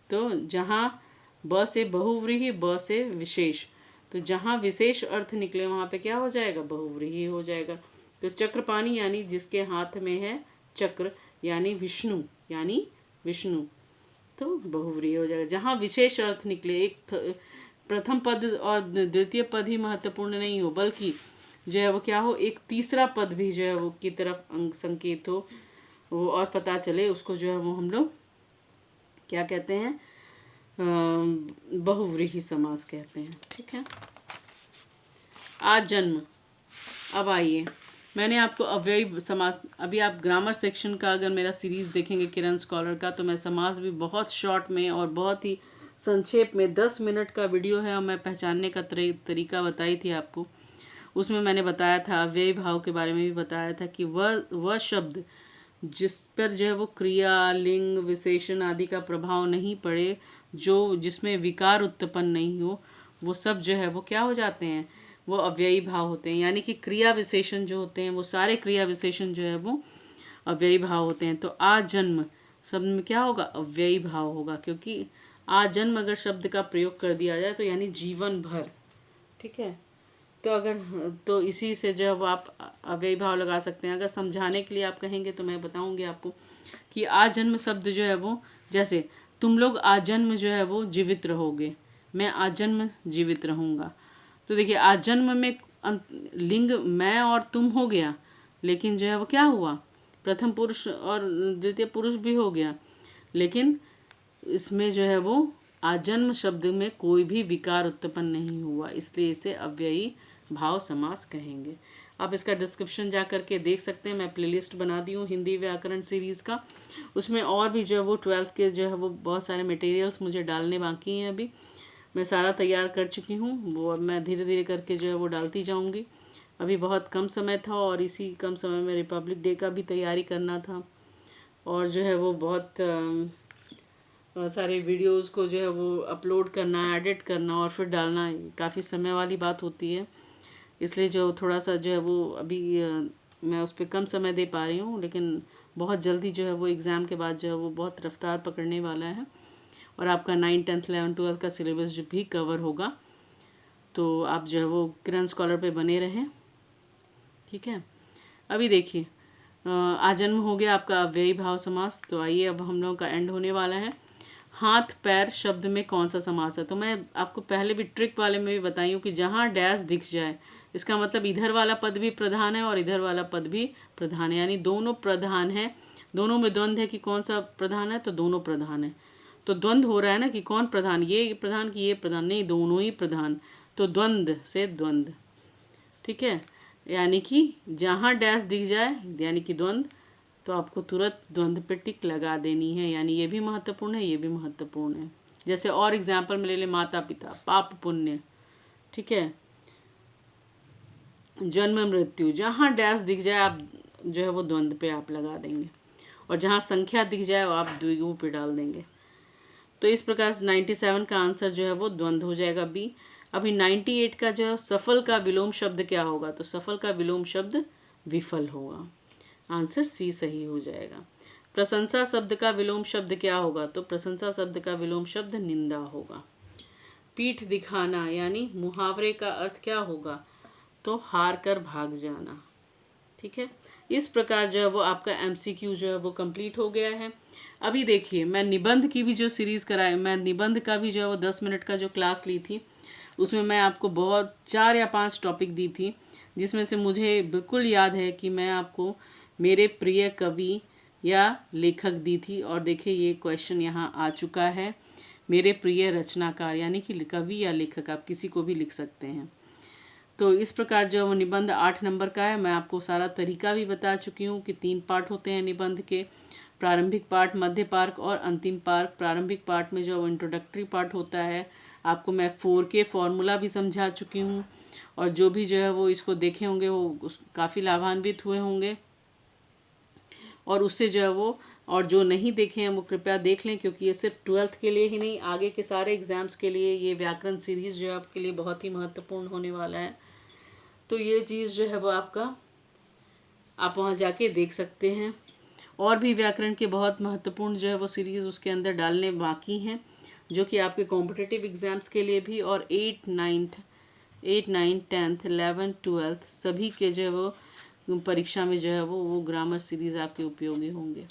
तो जहाँ ब से बहुव्रीहि, ब से विशेष, तो जहाँ विशेष अर्थ निकले वहाँ पे क्या हो जाएगा, बहुव्रीहि हो जाएगा। तो चक्रपाणी यानी जिसके हाथ में है चक्र, यानी विष्णु, यानी विष्णु, तो बहुव्रीहि हो जाएगा। जहाँ विशेष अर्थ निकले, प्रथम पद और द्वितीय पद ही महत्वपूर्ण नहीं हो, बल्कि जो है वो क्या हो, एक तीसरा पद भी जो है वो की तरफ संकेत हो, वो और पता चले, उसको जो है वो हम लोग क्या कहते हैं, बहुव्रीहि समास कहते हैं। ठीक है। आज जन्म। अब आइए, मैंने आपको अव्ययी समास, अभी आप ग्रामर सेक्शन का अगर मेरा सीरीज़ देखेंगे किरण स्कॉलर का, तो मैं समास भी बहुत शॉर्ट में और बहुत ही संक्षेप में 10 मिनट का वीडियो है और मैं पहचानने का तरीका बताई थी आपको। उसमें मैंने बताया था, अव्ययी भाव के बारे में भी बताया था कि वह शब्द जिस पर जो है वो क्रिया, लिंग, विशेषण आदि का प्रभाव नहीं पड़े, जो जिसमें विकार उत्पन्न नहीं हो, वो सब जो है वो क्या हो जाते हैं, वो अव्ययी भाव होते हैं। यानी कि क्रिया विशेषण जो होते हैं, वो सारे क्रिया विशेषण जो है वो अव्ययी भाव होते हैं। तो आजन्म शब्द में क्या होगा, अव्ययी भाव होगा, क्योंकि आजन्म अगर शब्द का प्रयोग कर दिया जाए तो यानी जीवन भर। ठीक है। तो अगर, तो इसी से जो है वो आप अव्ययी भाव लगा सकते हैं। अगर समझाने के लिए आप कहेंगे तो मैं बताऊंगी आपको कि आजन्म शब्द जो है वो, जैसे तुम लोग आजन्म जो है वो जीवित रहोगे, मैं आजन्म जीवित रहूँगा। तो देखिए आजन्म में लिंग मैं और तुम हो गया, लेकिन जो है वो क्या हुआ, प्रथम पुरुष और द्वितीय पुरुष भी हो गया, लेकिन इसमें जो है वो आजन्म शब्द में कोई भी विकार उत्पन्न नहीं हुआ, इसलिए इसे अव्ययी भाव समास कहेंगे। आप इसका डिस्क्रिप्शन जा कर के देख सकते हैं, मैं प्लेलिस्ट बना दी हूँ हिंदी व्याकरण सीरीज़ का, उसमें और भी जो है वो 12th के जो है वो बहुत सारे मटेरियल्स मुझे डालने बाकी हैं। अभी मैं सारा तैयार कर चुकी हूँ, वो अब मैं धीरे धीरे करके जो है वो डालती जाऊँगी। अभी बहुत कम समय था और इसी कम समय में रिपब्लिक डे का भी तैयारी करना था, और जो है वो बहुत सारे वीडियोस को जो है वो अपलोड करना, एडिट करना और फिर डालना काफ़ी समय वाली बात होती है, इसलिए जो थोड़ा सा जो है वो अभी मैं उस पर कम समय दे पा रही हूँ। लेकिन बहुत जल्दी जो है वो एग्ज़ाम के बाद जो है वो बहुत रफ्तार पकड़ने वाला है और आपका 9, 10, 11, 12 का सिलेबस जो भी कवर होगा। तो आप जो है वो किरण स्कॉलर पे बने रहें। ठीक है। अभी देखिए, आजन्म हो गया आपका अव्ययी भाव समास। तो आइए अब हम लोगों का एंड होने वाला है। हाथ पैर शब्द में कौन सा समास है, तो मैं आपको पहले भी ट्रिक वाले में भी बताई हूँ कि जहाँ डैश दिख जाए, इसका मतलब इधर वाला पद भी प्रधान है और इधर वाला पद भी प्रधान है, यानी दोनों प्रधान है। दोनों में द्वंद्व है कि कौन सा प्रधान है, तो दोनों प्रधान है। तो द्वंद्व हो रहा है ना कि कौन प्रधान, ये प्रधान कि ये प्रधान, नहीं, दोनों ही प्रधान, तो द्वंद्व से द्वंद्व। ठीक है। यानी कि जहाँ डैश दिख जाए यानी कि द्वंद्व, तो आपको तुरंत द्वंद्व पे टिक लगा देनी है, यानी ये भी महत्वपूर्ण है, ये भी महत्वपूर्ण है। जैसे और एग्जाम्पल में ले ले, माता पिता, पाप पुण्य। ठीक है। जन्म मृत्यु, जहाँ डैश दिख जाए आप जो है वो द्वंद्व पे आप लगा देंगे, और जहाँ संख्या दिख जाए वो आप द्विगु पे डाल देंगे। तो इस प्रकार से 97 का आंसर जो है वो द्वंद्व हो जाएगा, बी। अभी 98 का जो सफल का विलोम शब्द क्या होगा, तो सफल का विलोम शब्द विफल होगा, आंसर सी सही हो जाएगा। प्रशंसा शब्द का विलोम शब्द क्या होगा, तो प्रशंसा शब्द का विलोम शब्द निंदा होगा। पीठ दिखाना यानी मुहावरे का अर्थ क्या होगा, तो हार कर भाग जाना। ठीक है। इस प्रकार जो है वो आपका MCQ जो है वो कंप्लीट हो गया है। अभी देखिए, मैं निबंध की भी जो सीरीज़ कराई, मैं निबंध का भी जो है वो 10 मिनट का जो क्लास ली थी, उसमें मैं आपको बहुत 4 या 5 टॉपिक दी थी, जिसमें से मुझे बिल्कुल याद है कि मैं आपको मेरे प्रिय कवि या लेखक दी थी। और देखिए ये क्वेश्चन यहाँ आ चुका है, मेरे प्रिय रचनाकार, यानी कि कवि या लेखक आप किसी को भी लिख सकते हैं। तो इस प्रकार जो वो निबंध 8 नंबर का है, मैं आपको सारा तरीका भी बता चुकी हूँ कि 3 पार्ट होते हैं निबंध के, प्रारंभिक पार्ट, मध्य पार्ट और अंतिम पार्ट। प्रारंभिक पार्ट में जो इंट्रोडक्टरी पार्ट होता है, आपको मैं 4K फॉर्मूला भी समझा चुकी हूँ, और जो भी जो है वो इसको देखे होंगे वो काफ़ी लाभान्वित हुए होंगे, और उससे जो है वो, और जो नहीं देखे हैं वो कृपया देख लें, क्योंकि ये सिर्फ 12th के लिए ही नहीं, आगे के सारे एग्ज़ाम्स के लिए ये व्याकरण सीरीज़ जो है आपके लिए बहुत ही महत्वपूर्ण होने वाला है। तो ये चीज़ जो है वो आपका, आप वहाँ जाके देख सकते हैं। और भी व्याकरण के बहुत महत्वपूर्ण जो है वो सीरीज़ उसके अंदर डालने बाकी हैं, जो कि आपके कॉम्पिटिटिव एग्ज़ाम्स के लिए भी और 8, 9, 10th, 11th, 12th सभी के जो है वो परीक्षा में जो है वो ग्रामर सीरीज़ आपके उपयोगी होंगे।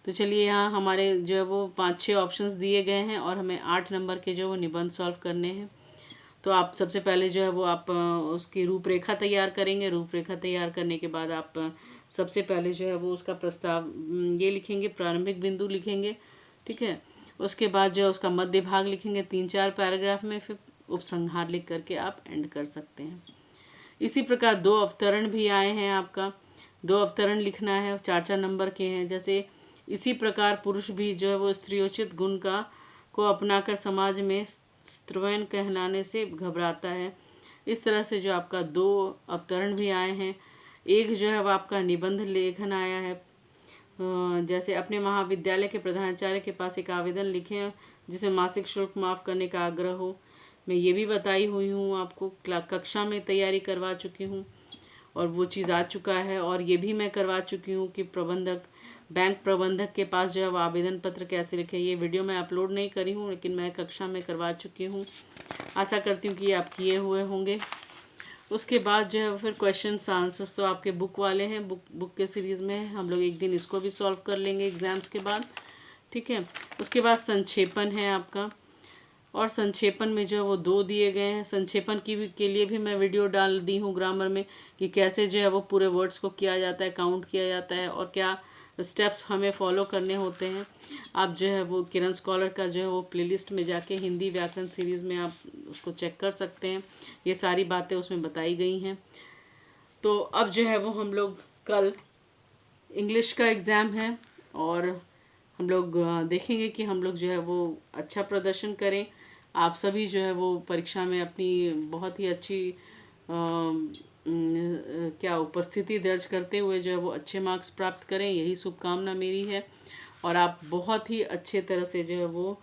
तो चलिए, यहाँ हमारे जो है वो 5-6 ऑप्शंस दिए गए हैं और हमें 8 नंबर के जो है वो निबंध सॉल्व करने हैं। तो आप सबसे पहले जो है वो आप उसकी रूपरेखा तैयार करेंगे। रूपरेखा तैयार करने के बाद आप सबसे पहले जो है वो उसका प्रस्ताव ये लिखेंगे, प्रारंभिक बिंदु लिखेंगे, ठीक है। उसके बाद जो है उसका मध्य भाग लिखेंगे 3-4 पैराग्राफ में, फिर उपसंहार लिख करके आप एंड कर सकते हैं। इसी प्रकार 2 अवतरण भी आए हैं आपका, 2 अवतरण लिखना है, 4-4 नंबर के हैं। जैसे इसी प्रकार पुरुष भी जो है वो स्त्रियोचित गुण को अपनाकर समाज में स्त्रवैन कहलाने से घबराता है। इस तरह से जो आपका 2 अवतरण भी आए हैं। एक जो है वो आपका निबंध लेखन आया है, जैसे अपने महाविद्यालय के प्रधानाचार्य के पास एक आवेदन लिखें जिसमें मासिक शुल्क माफ़ करने का आग्रह हो। मैं ये भी बताई हुई हूँ आपको, कक्षा में तैयारी करवा चुकी हूँ और वो चीज़ आ चुका है। और ये भी मैं करवा चुकी हूँ कि बैंक प्रबंधक के पास जो है वो आवेदन पत्र कैसे लिखें। ये वीडियो मैं अपलोड नहीं करी हूँ, लेकिन मैं कक्षा में करवा चुकी हूँ। आशा करती हूँ कि आप किए हुए होंगे। उसके बाद जो है फिर क्वेश्चंस आंसर्स तो आपके बुक वाले हैं, बुक के सीरीज़ में हम लोग एक दिन इसको भी सॉल्व कर लेंगे एग्ज़ाम्स के बाद, ठीक है। उसके बाद संक्षेपण है आपका, और संक्षेपण में जो है वो 2 दिए गए हैं। संक्षेपण के लिए भी मैं वीडियो डाल दी हूँ ग्रामर में कि कैसे जो है वो पूरे वर्ड्स को किया जाता है, काउंट किया जाता है और क्या स्टेप्स हमें फॉलो करने होते हैं। आप जो है वो किरण स्कॉलर का जो है वो प्लेलिस्ट में जाके हिंदी व्याकरण सीरीज़ में आप उसको चेक कर सकते हैं, ये सारी बातें उसमें बताई गई हैं। तो अब जो है वो हम लोग कल इंग्लिश का एग्ज़ाम है और हम लोग देखेंगे कि हम लोग जो है वो अच्छा प्रदर्शन करें। आप सभी जो है वो परीक्षा में अपनी बहुत ही अच्छी क्या उपस्थिति दर्ज करते हुए जो है वो अच्छे मार्क्स प्राप्त करें, यही शुभकामना मेरी है। और आप बहुत ही अच्छे तरह से जो है वो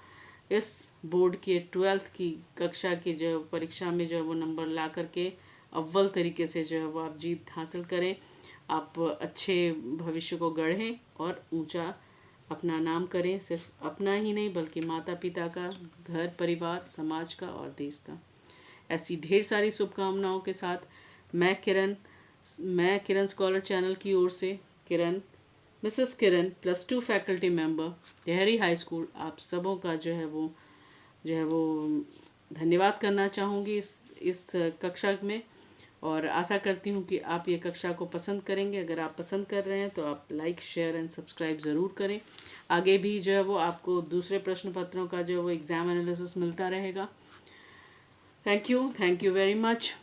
इस बोर्ड के 12th की कक्षा की जो परीक्षा में जो है वो नंबर ला करके अव्वल तरीके से जो है वो आप जीत हासिल करें, आप अच्छे भविष्य को गढ़ें और ऊंचा अपना नाम करें, सिर्फ अपना ही नहीं बल्कि माता पिता का, घर परिवार, समाज का और देश का। ऐसी ढेर सारी शुभकामनाओं के साथ मैं किरण स्कॉलर चैनल की ओर से मिसेस किरण +2 फैकल्टी मेंबर देहरी हाई स्कूल, आप सबों का जो है वो धन्यवाद करना चाहूँगी इस कक्षा में। और आशा करती हूँ कि आप ये कक्षा को पसंद करेंगे। अगर आप पसंद कर रहे हैं तो आप लाइक, शेयर एंड सब्सक्राइब ज़रूर करें। आगे भी जो है वो आपको दूसरे प्रश्न पत्रों का जो है वो एग्ज़ाम एनालिसिस मिलता रहेगा। Thank you very much.